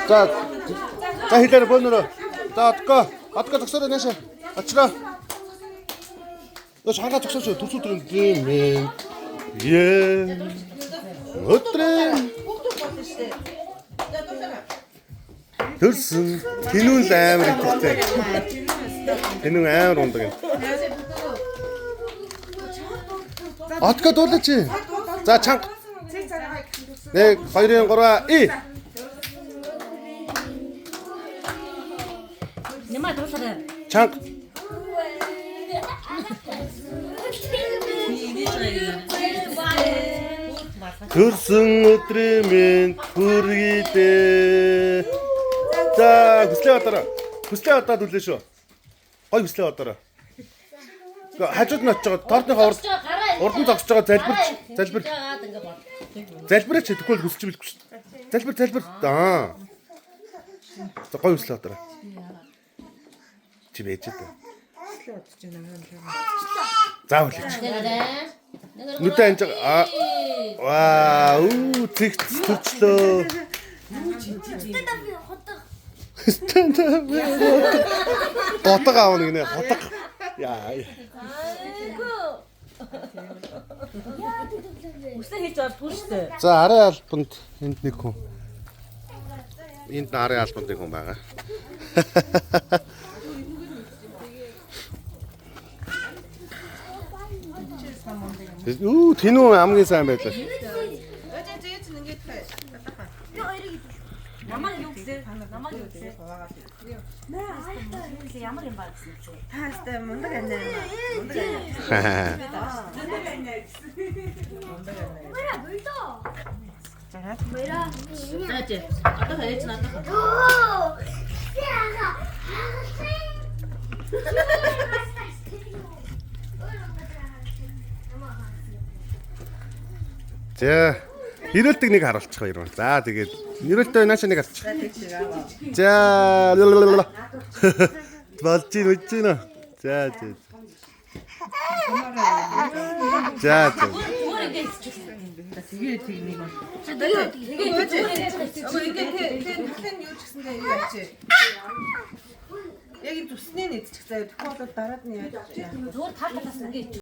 За хэлээр бөөнөрөө. За отко зогсоорой наашаа. Очроо. Өөш хангаа зогсооч төсөөдрийн юм. Өдрийн төрсөн тэнүүн амар итгэвтэй. Тэнүүн амар ундаг юм. Отко дуулаач. За чанга. 1 2 3 и. Нема дуусараа. Чанга. Төрсөн өдрийн минь хүргийдээ. За хүслээ одоороо. Хүслээ одоод үлээ шүү. Гой хүслээ одоороо. Хажууд нь очиж байгаа тордныхоо урд нь зогсож байгаа залбир. Залбираач тэгвэл хүсч билгүй шүү. Залбир. Аа. За гой хүслээ одоороо. Чи бэж дээ. За үлээч. Нүдэ анж ваа цэгц төрчлөө. Хотог аав нэг нэ хотог. Яа. Үсээ хийж болдгүй шүү дээ. За арын албанд энд нэг хүн. Энд арын албанд нэг хүн байгаа. Тэнүү хамгийн сайн байлаа. Намайг юу гэсэн? Ямар юм баг гэсэн чи. Таастай мундаг анаа. Наач. Одоо хайж надад. За нэрэлтийг нэг харуулчих хоёр. За тэгээд нэрэлтээ наашаа нэг харчих. За болж байна. За. Тэгээ нэг бол. Тэгээ юу ч гэсэндээ юу яач. Яг юм зүснээ нэгчих заяа. Тэгвэл дараад нь яаж. Зүгээр тал талаас ингээд